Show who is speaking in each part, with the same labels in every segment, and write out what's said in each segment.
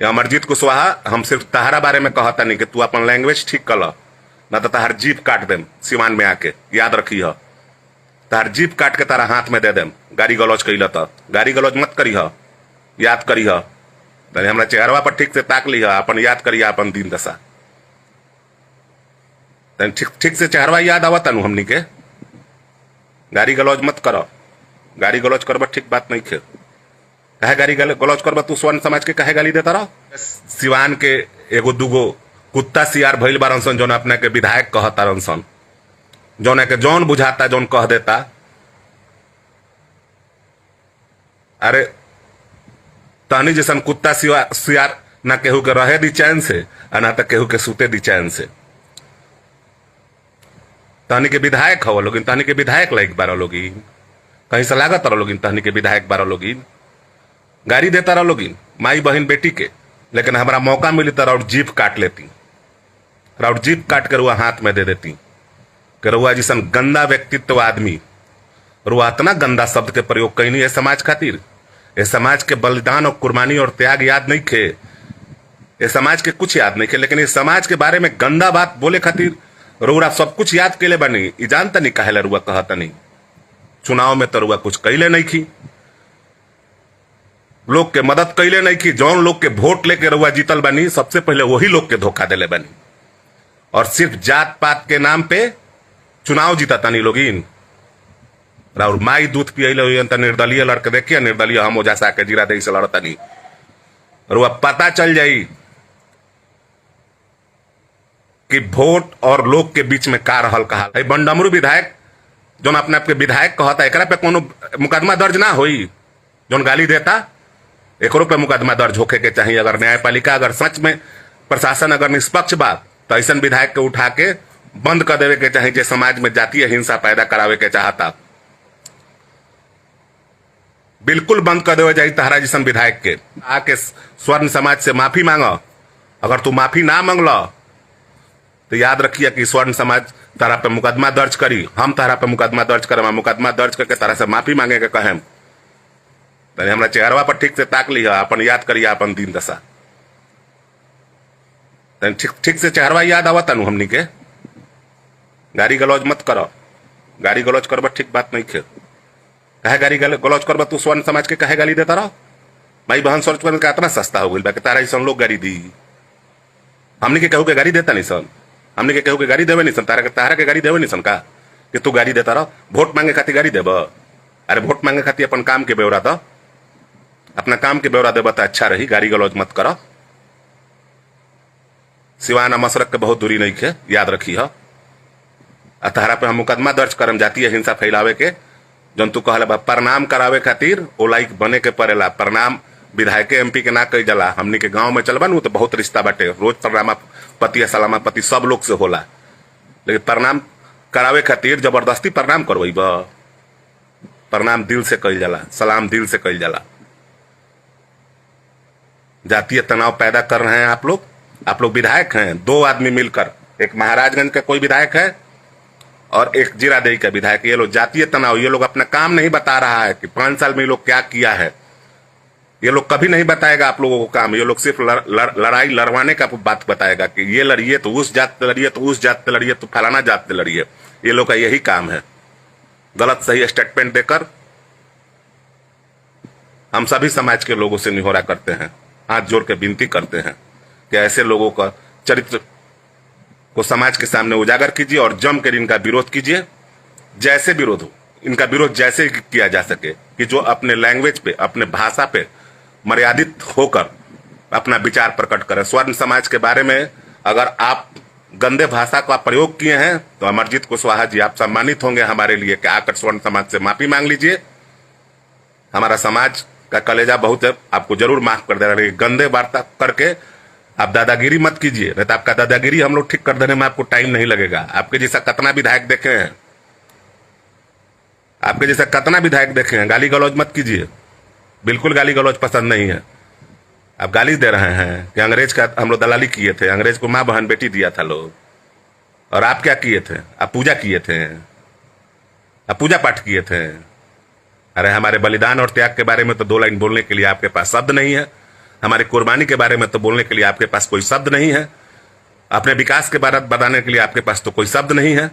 Speaker 1: ये अमरजीत कुशवाहा, हम सिर्फ तहरा बारे में कहता नहीं कि तू अपन लैंग्वेज ठीक कर ल, ना तो तहार जीप काट देम सिवान में आके, याद रखी है। तहार जीप काट के तारा हाथ में दे देम गाड़ी गलौज कैल तो। गाड़ी गलौज मत करी है, याद करी है। तनी हमरा चेहरवा पर ठीक से ताक ली है, अपन याद करिए अपन दिन दशा। तनी ठीक से चेहरवा याद आवा तनु हमनी के। गाड़ी गलौज मत करो, गाड़ी गलौज करब ठीक बात नहीं खे। कहे गाड़ी गलौज करब तू स्वर्ण समाज के कहे गाली देता रहो। सिवान के एगो दूगो कुत्ता सियार भइल बारन सन, जौन अपने के विधायक कहता रन सन, जौन के जौन बुझाता जौन कह देता। अरे तहनी जैसन कुत्ता सियार ना केहू के रहे दी चैन से, ना तो केहू के सूते दी चैन से। तहनी के विधायक हो लोगिन, तहनी के विधायक लाइक बारह लोगिन, कहीं से लागत रहो लोगिन तहनी के विधायक बारह लोगिन। गाड़ी देता रहो लोगिन माई बहन बेटी के, लेकिन हमारा मौका मिली तो राउट जीप काट लेती, राउट जीप काट कर रुआ हाथ में दे देती कि रुआ जिसन गंदा व्यक्तित्व आदमी, रुआ इतना गंदा शब्द के प्रयोग कहीं नहीं है समाज खातिर। ये समाज के बलिदान और कुर्बानी और त्याग याद नहीं खे, ये समाज के कुछ याद नहीं खे, लेकिन इस समाज के बारे में गंदा बात बोले खातिर रुआ सब कुछ याद कैले बनी। ई जानता नहीं कहे रुआ कहता नहीं। चुनाव में तो रुआ कुछ कैले नहीं की, लोग के मदद कैले नहीं की। जौन लोग के वोट लेके रुआ जीतल बनी, सबसे पहले वही लोग के धोखा दिले बनी, और सिर्फ जात पात के नाम पे चुनाव जीता तनी लोगिन। और माई दूध पियले तो निर्दलीय लड़के देखिए, निर्दलीय हम ओजा से आके जीरा दही से लड़तनी, रुआ पता चल जाई कि वोट और लोग के बीच में का रहल कहा। बंडमरू विधायक जौन अपने आपके विधायक कहता, एकरा पे कोनो मुकदमा दर्ज ना होई। जौन गाली देता एकरो पे मुकदमा दर्ज होके के चाहिए। अगर न्यायपालिका, अगर सच में प्रशासन अगर निष्पक्ष बात, तो ऐसा विधायक के उठा के बंद कर देवे के चाहिए, जो समाज में जातीय हिंसा पैदा करावे के चाहता। बिल्कुल बंद कर देवे जाए तहरा जिसन विधायक के। आके स्वर्ण समाज से माफी मांगो। अगर तू माफी ना मांगल तो याद रखिए कि स्वर्ण समाज तारा पे मुकदमा दर्ज करी, हम तारा पे मुकदमा दर्ज करवा, मुकदमा दर्ज करके तारा से माफी मांगे के कहेम। तनी हमरा चेहरवा पर ठीक से ताक ली है, अपन याद करिए अपन दिन दशा। तनी ठीक से चेहरवा याद आवा तनु हमनी के। गाड़ी गलौज मत करो, गाड़ी गलौज करब ठीक बात नहीं खे। कहे गाड़ी गलौज करब तू स्वर्ण समाज के कहे गाली देता रहो। भाई बहन सोच पर इतना सस्ता हो गई बा कि तारा ऐसा लोग गाड़ी दी। हमनी के कहू के गाड़ी देता नहीं सन, हमने के कहू के गाड़ी देवे नहीं सन, तारा के गाड़ी देवे नहीं सन का कि तू गाड़ी देता रहो। वोट मांगे खातिर गाड़ी देब? अरे वोट मांगे खातिर अपन काम के ब्यौरा दो, अपना काम के ब्यौरा देब तो अच्छा रही। गाड़ी गलौज मत करो। सिवान मशरक के बहुत दूरी नहीं खे, याद रखी है। तारा पे हम मुकदमा दर्ज करम जातीय हिंसा फैलावे के। जन तू कहले प्रणाम करावे खातिर ओ लाइक बने के पड़ेला। प्रणाम विधायक एमपी के ना कही जाला। हमनी के गांव में चलबा नु तो बहुत रिश्ता बाटे, रोज प्रणामा पति सलामा पति सब लोग से होला, लेकिन प्रणाम करावे खातिर जबरदस्ती प्रणाम करवई बा। प्रणाम दिल से कही जाला, सलाम दिल से कही जाला। जातीय तनाव पैदा कर रहे हैं आप लोग। आप लोग विधायक हैं, दो आदमी मिलकर, एक महाराजगंज का कोई विधायक है और एक जीरादेई का विधायक। ये लोग जातीय तनाव, ये लोग अपना काम नहीं बता रहा है कि 5 साल में ये लोग क्या किया है। ये लोग कभी नहीं बताएगा आप लोगों को काम। ये लोग सिर्फ लड़ाई लड़वाने का बात बताएगा कि ये लड़िए तो उस जात से लड़िए, तो उस जात से लड़िए, तो फलाना जात से लड़िए। ये लोग का यही काम है, गलत सही स्टेटमेंट देकर। हम सभी समाज के लोगों से निहोरा करते हैं, हाथ जोड़ के विनती करते हैं कि ऐसे लोगों का चरित्र को समाज के सामने उजागर कीजिए और जम कर इनका विरोध कीजिए। जैसे विरोध हो, इनका विरोध जैसे किया जा सके कि जो अपने लैंग्वेज पे, अपने भाषा पे मर्यादित होकर अपना विचार प्रकट करें। स्वर्ण समाज के बारे में अगर आप गंदे भाषा का प्रयोग किए हैं तो अमरजीत कुशवाहा जी आप सम्मानित होंगे हमारे लिए कि आकर स्वर्ण समाज से माफी मांग लीजिए। हमारा समाज का कलेजा बहुत है, आपको जरूर माफ कर देना। गंदे वार्ता करके आप दादागिरी मत कीजिए, नहीं तो आपका दादागिरी हम लोग ठीक कर देने में आपको टाइम नहीं लगेगा। आपके जैसा कितना विधायक देखे हैं, आपके जैसा कितना विधायक देखे हैं। गाली गलौज मत कीजिए, बिल्कुल गाली गलौज पसंद नहीं है। आप गाली दे रहे हैं कि अंग्रेज का हम लोग दलाली किए थे, अंग्रेज को माँ बहन बेटी दिया था लोग। और आप क्या किए थे? आप पूजा किए थे, आप पूजा पाठ किए थे। अरे हमारे बलिदान और त्याग के बारे में तो 2 लाइन बोलने के लिए आपके पास शब्द नहीं है। हमारी कुर्बानी के बारे में तो बोलने के लिए आपके पास कोई शब्द नहीं है, अपने विकास के बारे में बताने के लिए आपके पास तो कोई शब्द नहीं है,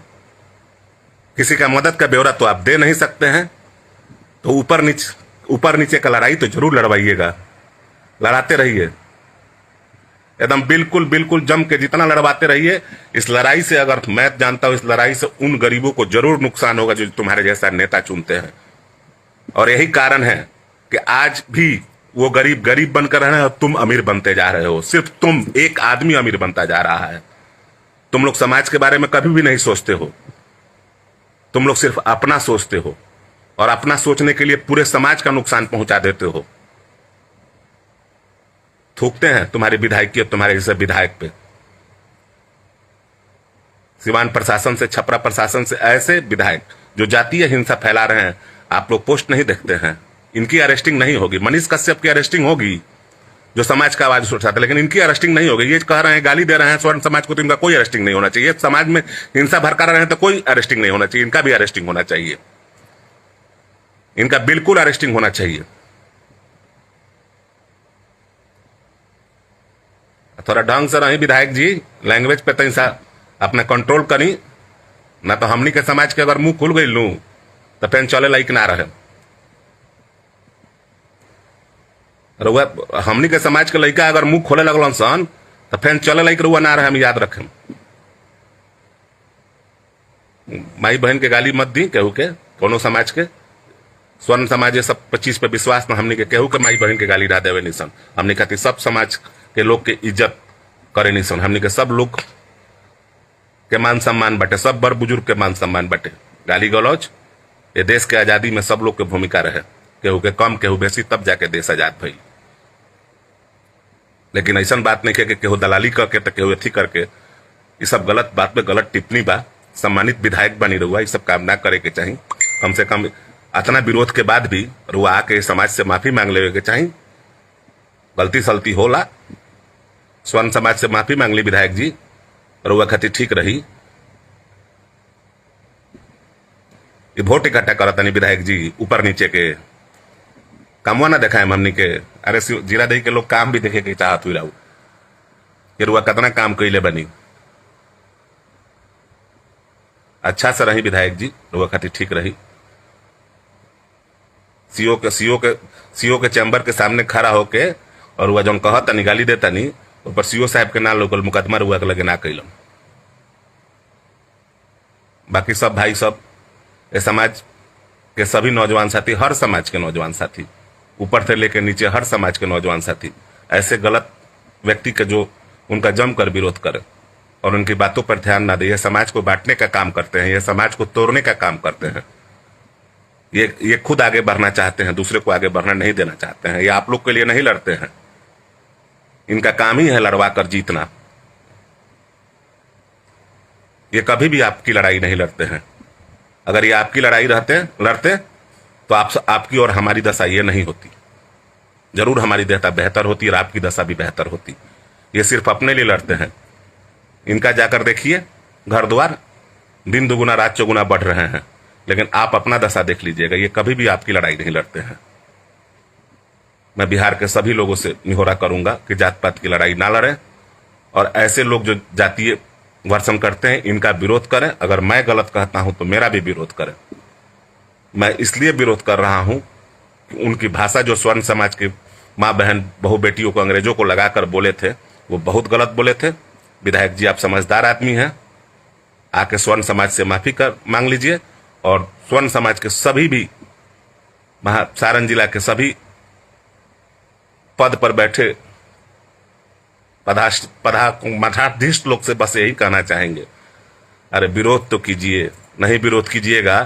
Speaker 1: किसी का मदद का ब्यौरा तो आप दे नहीं सकते हैं। तो ऊपर नीचे का लड़ाई तो जरूर लड़वाइएगा, लड़ाते रहिए एकदम बिल्कुल बिल्कुल जम के, जितना लड़वाते रहिए। इस लड़ाई से, अगर मैं जानता हूं, इस लड़ाई से उन गरीबों को जरूर नुकसान होगा जो तुम्हारे जैसा नेता चुनते हैं। और यही कारण है कि आज भी वो गरीब गरीब बनकर रहे हैं और तुम अमीर बनते जा रहे हो। सिर्फ तुम, एक आदमी अमीर बनता जा रहा है। तुम लोग समाज के बारे में कभी भी नहीं सोचते हो, तुम लोग सिर्फ अपना सोचते हो और अपना सोचने के लिए पूरे समाज का नुकसान पहुंचा देते हो। थूकते हैं तुम्हारी विधायकी और तुम्हारे जैसे विधायक पे। सिवान प्रशासन से, छपरा प्रशासन से ऐसे विधायक जो जातीय हिंसा फैला रहे हैं, आप लोग पोस्ट नहीं देखते हैं। इनकी अरेस्टिंग नहीं होगी। मनीष कश्यप की अरेस्टिंग होगी जो समाज का आवाज उठाते, लेकिन इनकी अरेस्टिंग नहीं होगी। ये कह रहे हैं, गाली दे रहे हैं स्वर्ण समाज को, तो इनका कोई अरेस्टिंग नहीं होना चाहिए। समाज में हिंसा भड़का रहे हैं तो कोई अरेस्टिंग नहीं होना चाहिए, इनका भी अरेस्टिंग होना चाहिए। इनका बिल्कुल अरेस्टिंग होना चाहिए। थोड़ा ढंग से रही विधायक जी, लैंग्वेज पे तैसा अपना कंट्रोल करी, ना तो हमनी के समाज के अगर मुंह खुल गई लू तो फिर चले लाइक ना रहे। रुआ हमनी के समाज के लड़का अगर मुंह खोले लगल सन तो फिर चले लाइक रुआ ना रहे, हम याद रखें। माई बहन के गाली मत दी केहू के, कोनो समाज के। स्वर्ण समाज ये सब 25 पे विश्वास ना, हमनी के केहू के माई बहन के गाली ना देवे निसन। हमनी खातिर सब समाज के लोग के इज्जत करे निसन। हमनी के सब लोग के मान सम्मान बटे, सब बड़ बुजुर्ग के मान सम्मान बटे। गाली गलौज ये देश के आजादी में सब लोग के भूमिका रहे, केहू के कम केहू बेसी, तब जाके देश आजाद भइल। लेकिन ऐसा बात नहीं है कि केहू दलाली करके तो केहू अथी करके, ये सब गलत बात पे गलत टिप्पणी बा। सम्मानित विधायक बनी रहुआ, ये सब काम ना करे के चाहिए। कम से कम इतना विरोध के बाद भी रुआ आके समाज से माफी मांग लेवे के चाहिए। गलती सलती होला, स्वर्ण समाज से माफी मांग ली विधायक जी, रुआ खातिर ठीक रही। ये वोट इकट्ठा करता नहीं विधायक जी, ऊपर नीचे के कामवा ना देखा है हमनी के। अरे जीरा दही के लोग काम भी देखे के चाहत हुई रहू कि रुआ कितना काम कैले बनी। अच्छा से रही विधायक जी, रुआ खातिर ठीक रही। सीओ के चैम्बर के सामने खड़ा होके और वह जौन कहता नहीं, गाली देता नहीं, ऊपर सीओ साहब के ना लोकल मुकदमा रुआ के लगे ना कैलन। बाकी सब भाई सब ये समाज के सभी नौजवान साथी, हर समाज के नौजवान साथी, ऊपर से लेकर नीचे हर समाज के नौजवान साथी, ऐसे गलत व्यक्ति के जो उनका जमकर विरोध करे और उनकी बातों पर ध्यान ना दे, ये समाज को बांटने का काम करते हैं, ये समाज को तोड़ने का काम करते हैं। ये खुद आगे बढ़ना चाहते हैं, दूसरे को आगे बढ़ना नहीं देना चाहते हैं। ये आप लोग के लिए नहीं लड़ते हैं, इनका काम ही है लड़वा कर जीतना। ये कभी भी आपकी लड़ाई नहीं लड़ते हैं। अगर ये आपकी लड़ाई लड़ते तो आपकी और हमारी दशा ये नहीं होती। जरूर हमारी दशा बेहतर होती और आपकी दशा भी बेहतर होती। ये सिर्फ अपने लिए लड़ते हैं। इनका जाकर देखिए, घर द्वार दिन दुगुना रात चौगुना बढ़ रहे हैं, लेकिन आप अपना दशा देख लीजिएगा, ये कभी भी आपकी लड़ाई नहीं लड़ते हैं। मैं बिहार के सभी लोगों से निहोरा करूंगा कि जात पात की लड़ाई ना लड़ें और ऐसे लोग जो जातीय वर्षन करते हैं इनका विरोध करें। अगर मैं गलत कहता हूं तो मेरा भी विरोध करें। मैं इसलिए विरोध कर रहा हूं कि उनकी भाषा जो स्वर्ण समाज के माँ बहन बहु बेटियों को, अंग्रेजों को लगाकर बोले थे, वो बहुत गलत बोले थे। विधायक जी आप समझदार आदमी हैं, आके स्वर्ण समाज से माफी मांग लीजिए और स्वर्ण समाज के सभी भी सारण जिला के सभी पद पर बैठे मठाधीश लोग से बस यही कहना चाहेंगे, अरे विरोध तो कीजिए। नहीं विरोध कीजिएगा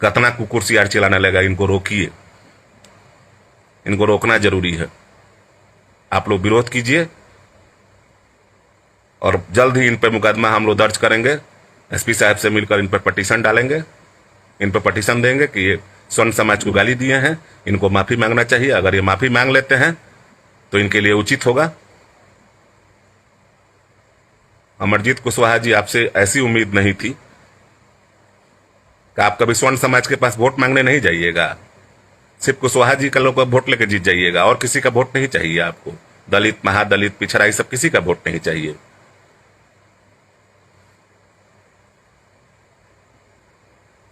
Speaker 1: कितना कुकुर सियार चिल्लाने लगा। इनको रोकिए, इनको रोकना जरूरी है। आप लोग विरोध कीजिए और जल्द ही इन पर मुकदमा हम लोग दर्ज करेंगे। एसपी साहब से मिलकर इन पर पटिशन डालेंगे, इन पर पटिशन देंगे कि ये स्वर्ण समाज को गाली दिए हैं, इनको माफी मांगना चाहिए। अगर ये माफी मांग लेते हैं तो इनके लिए उचित होगा। अमरजीत कुशवाहा जी, आपसे ऐसी उम्मीद नहीं थी कि आप कभी स्वर्ण समाज के पास वोट मांगने नहीं जाइएगा। सिर्फ कुशवाहा जी का लोग का वोट लेके जीत जाइएगा, और किसी का वोट नहीं चाहिए आपको। दलित, महादलित, पिछड़ा, ये सब किसी का वोट नहीं चाहिए।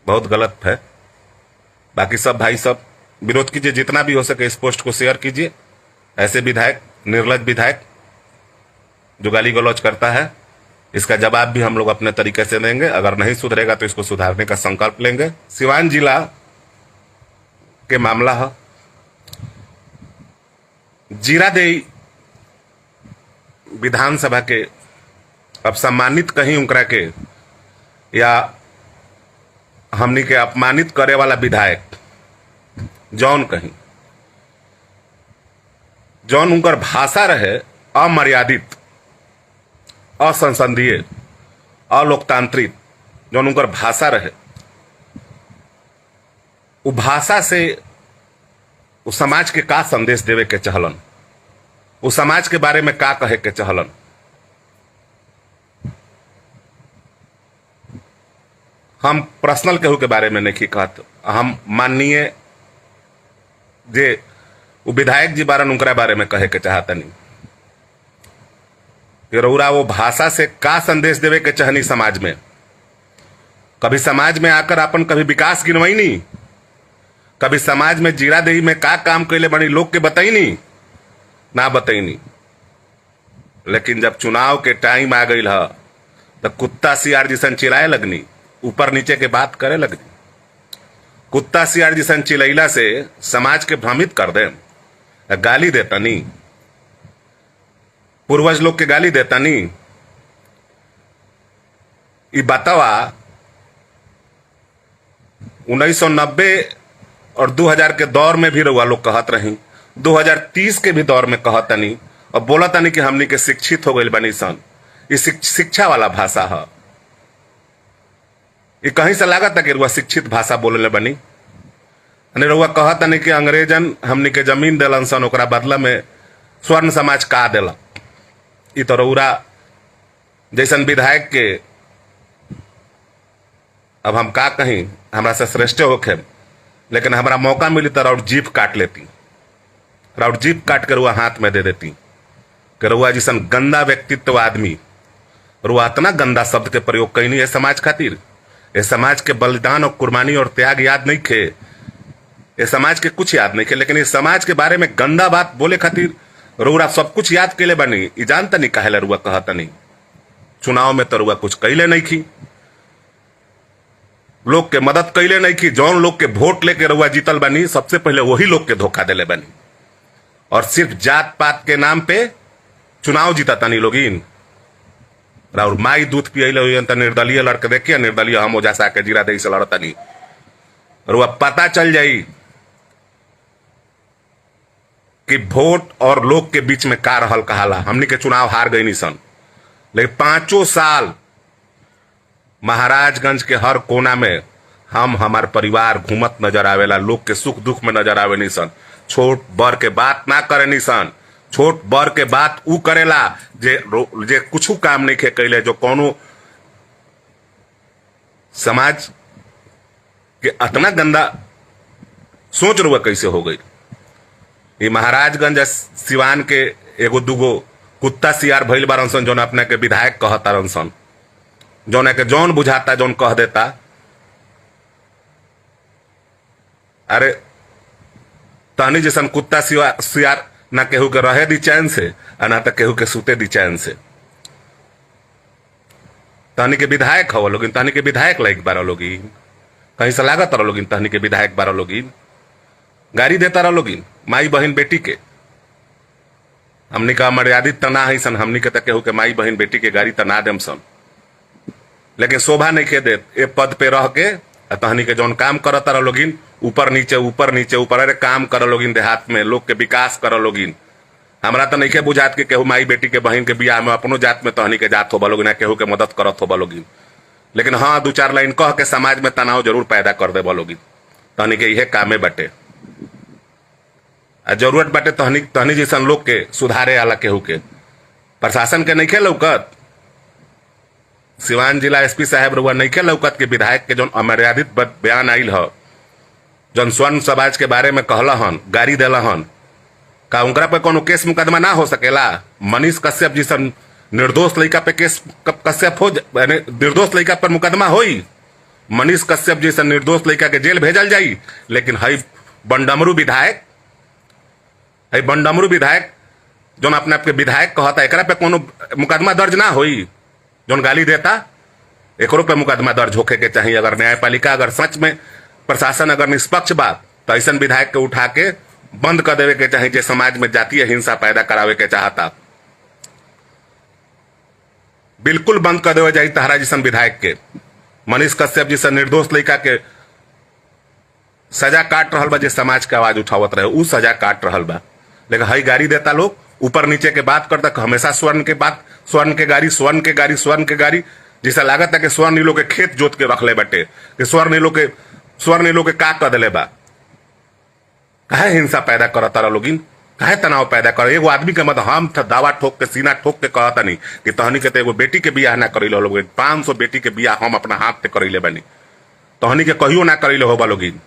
Speaker 1: बहुत गलत है। बाकी सब भाई सब विरोध कीजिए, जितना भी हो सके इस पोस्ट को शेयर कीजिए। ऐसे विधायक, निर्लज विधायक जो गाली गलौज करता है, इसका जवाब भी हम लोग अपने तरीके से देंगे। अगर नहीं सुधरेगा तो इसको सुधारने का संकल्प लेंगे। सिवान जिला के मामला है, जीरादेई विधानसभा के अब सम्मानित कहीं उनकरा के या हमनी के अपमानित करे वाला विधायक जौन कहीं, जौन उनकर भाषा रहे अमर्यादित, असंसदीय, अलोकतांत्रिक, जौन उनकर भाषा रहे, वो भाषा से उस समाज के का संदेश देवे के चहलन, उस समाज के बारे में का कहे के चहलन। हम पर्सनल केहू के बारे में नहीं कहत, हम माननीय जे वो विधायक जी बारन उनकरा बारे में कहे के चाहतनी कि रउरा वो भाषा से का संदेश देवे के चाहनी समाज में। कभी समाज में आकर अपन कभी विकास गिनवाई नहीं, कभी समाज में जीरादेई में का काम कैले बनी लोग के बताई नहीं, ना बताई नहीं। लेकिन जब चुनाव के टाइम आ गई है तो कुत्ता सियार जिसन चिल्लाए लगनी, ऊपर नीचे के बात करे लगनी। कुत्ता सियार जिसन चिलैला से समाज के भ्रमित कर दे, गाली देता नहीं, पूर्वज लोग के गाली देता नहीं। ये बतावा 1990 और 2000 के दौर में भी रउआ लोग कहत रही, 2030 के भी दौर में कहता नहीं, और बोला नहीं कि हमनी के शिक्षित हो गई बनी सन। ये शिक्षा वाला भाषा है। ये कहीं से लागत है कि रुआ शिक्षित भाषा बोलने बनी। रुआ कहता नहीं कि अंग्रेजन हमनी के जमीन दिलन सन, ओकरा बदला में स्वर्ण समाज का दिला। ये तो रउरा जैसन विधायक के अब हम का कहीं, हमरा से श्रेष्ठ होखे, लेकिन हमरा मौका मिली तो राउट जीप काट लेती, राउट जीप काट के रुआ हाथ में दे देती कि रुआ जैसन गंदा व्यक्तित्व आदमी, रुआ इतना गंदा शब्द के प्रयोग कहीं नहीं है समाज खातिर। ये समाज के बलिदान और कुर्बानी और त्याग याद नहीं खे, ये समाज के कुछ याद नहीं खे, लेकिन इस समाज के बारे में गंदा बात बोले खातिर रुआ सब कुछ याद कैले बनी। ई जानता नहीं कहेला रुआ कहता नहीं। चुनाव में तो रुआ कुछ कैले नहीं की, लोग के मदद कैले नहीं की। जौन लोग के वोट लेके रुआ जीतल बनी, सबसे पहले वही लोग के धोखा दिले बनी, और सिर्फ जात पात के नाम पे चुनाव जीता तनी लोगिन। और माई दूध पियले हुई तो निर्दलीय लड़के देखिए, निर्दलीय हम ओजा से आके जीरादेई से लड़तनी, और वह पता चल जाई कि वोट और लोग के बीच में का रहल कहाला। हमनी के चुनाव हार गई नहीं सन, लेकिन 5 साल महाराजगंज के हर कोना में हम हमार परिवार घूमत नजर आवेला, लोग के सुख दुख में नजर आवे नहीं सन। छोट बड़ के बात ना करे नहीं सन, छोट बड़ के बात ऊ करेला जे कुछ काम नहीं खे कैले, जो कोनो समाज के इतना गंदा सोच रुआ कैसे हो गई। ये महाराजगंज सिवान के एगो दूगो कुत्ता सियार भइल बारन सन, जौन अपने के विधायक कहता सन, जौन के जौन बुझाता जौन कह देता। अरे तहनी जैसन कुत्ता सियार ना केहू के रहे दी चैन से, ना तो केहू के सुते दी चैन से। तहनी के विधायक हो लोगिन, तहनी के विधायक लाइक बारह लोगिन, कहीं से लागत रह लोगिन, तहनी के विधायक बारह लोगिन गाड़ी देता रह लोगिन माई बहन बेटी के। हमनी का मर्यादित तना है सन, हमनी के केहू के माई बहन बेटी के गाड़ी तना देम सन, लेकिन शोभा नहीं खे दे ए पद पे रह के तहनी के जौन काम करता रह लोगिन, ऊपर नीचे ऊपर नीचे ऊपर, अरे काम कर लोगिन, देहात में लोग के विकास कर लोगिन। हमरा तो नहीं के बुझात के केहू माई बेटी के बहन के बियाह में अपनो जात में तहनी के जात होबा लोगिन, केहू के मदद करत होबा लोगिन। लेकिन हाँ 2-4 लाइन कह के समाज में तनाव जरूर पैदा कर देबा लोगिन। तहनी के यह कामे बटे, जरूरत बाटे तहनी जैसन लोग के सुधारे आला केहू के। प्रशासन के नहीं खे लौकत, सिवान जिला एसपी साहब रुआ नहीं खे लौकत के विधायक के जौन अमर्यादित बयान आइल है, जौन स्वर्ण समाज के बारे में कहला हन, गाड़ी देला हन, का उनकरा पे कोनो केस मुकदमा ना हो सकेला? मनीष कश्यप जी सन निर्दोष लड़का पे केस कश्यप हो, निर्दोष लड़का पर मुकदमा होई, मनीष कश्यप जी सन निर्दोष लड़का के जेल भेजल जाई। लेकिन हई बंडमरू विधायक जौन अपने आपके विधायक कहता, एकरा पे कोनो मुकदमा दर्ज ना होई? जौन गाली देता एकरो पे मुकदमा दर्ज होके के चाहिए। अगर न्यायपालिका, अगर सच में प्रशासन अगर निष्पक्ष बा तो ऐसा विधायक के उठा के बंद कर देवे के चाहिए, जो समाज में जातीय हिंसा पैदा करावे के चाहता। बिल्कुल बंद कर देवे जाए तहरा जिसन विधायक के। मनीष कश्यप जी से निर्दोष लड़का के सजा काट रहल बा, जे समाज के आवाज उठावत रहे उ सजा काट रहल बा। लेकिन हई गाड़ी देता लोग, ऊपर नीचे के बात करता, हमेशा स्वर्ण के बात, स्वर्ण के गाड़ी, जैसा लागत है कि स्वर्ण लोग के खेत जोत के रख ले बटे, कि स्वर्ण लोग के का कर दिले बा। काहे हिंसा पैदा करत तारा लोगिन, काहे तनाव पैदा कर? एगो आदमी के मत हम दावा ठोक के, सीना ठोक के कहता नहीं कि तहनी के तो एगो बेटी के बियाह ना करेलो लोग, 500 बेटी के बियाह हम अपना हाथ से करेले बनी, तहनी के कहियो ना करेले होबा लोगिन।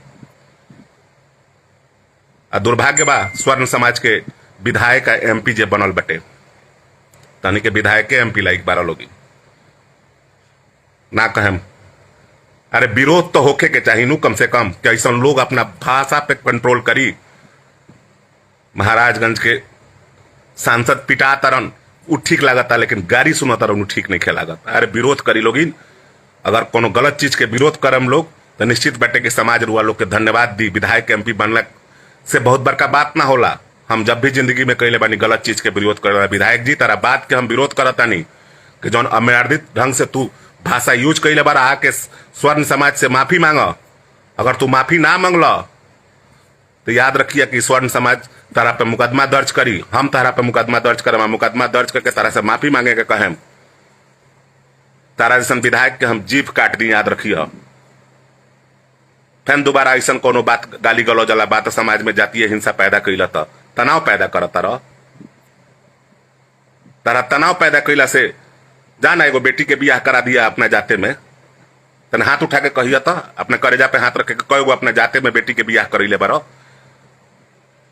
Speaker 1: दुर्भाग्य बा स्वर्ण समाज के विधायक एमपी जे बनल बटे, तहनी के विधायक के एमपी लाइक 12 लोगिन ना कहें। अरे विरोध तो होके के चाहिए नु, कम से कम कि ऐसा लोग अपना भाषा पे कंट्रोल करी। महाराजगंज के सांसद पिटा तरन उ ठीक लागता, लेकिन गाड़ी सुना तरन उ ठीक नहीं खे लागत। अरे विरोध करी लोगिन, अगर कोनो गलत चीज के विरोध करम लोग तो निश्चित बाटे कि समाज रुआ लोग के धन्यवाद दी। विधायक एमपी बनला से बहुत बड़का बात ना होला। हम जब भी जिंदगी में कहले बानी गलत चीज के विरोध कर, विधायक जी तारा बात के हम विरोध करता नहीं कि जौन अमर्यादित ढंग से तू भाषा यूज कैले बार आके स्वर्ण समाज से माफी मांगा। अगर तू माफी ना मांगला तो याद रखिए कि स्वर्ण समाज तारा पे मुकदमा दर्ज करी, हम तारा पे मुकदमा दर्ज करम, मुकदमा दर्ज करके तारा से माफी मांगे के कहें। तारा जैसन विधायक के हम जीभ काट दी, याद रखिए। फिर दोबारा ऐसा कोनो बात गाली गलौज वाला बात समाज में जातीय हिंसा पैदा कैला तो तनाव पैदा करता रह। तारा तनाव पैदा कैला से जाना एगो बेटी के बियाह करा दिया अपना जाते में, तन हाथ उठा के कहिया तो अपने करेजा पे हाथ रख के कई गो अपने जाते में बेटी के बियाह करीले बारो।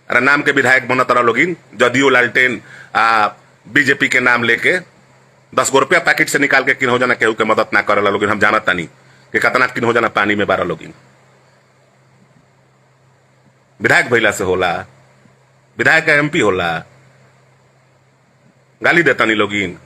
Speaker 1: अरे नाम के विधायक बनत रह लोगिन, जदयू लालटेन बीजेपी के नाम लेके 10 गो रुपया पैकेट से निकाल के किन हो जाना केहू के मदद ना करे लोगिन। हम जानत तानी कि कितना किन हो जाना पानी में बारह लोगिन। विधायक भइला से होला, विधायक एमपी होला, गाली देता नहीं लोगिन।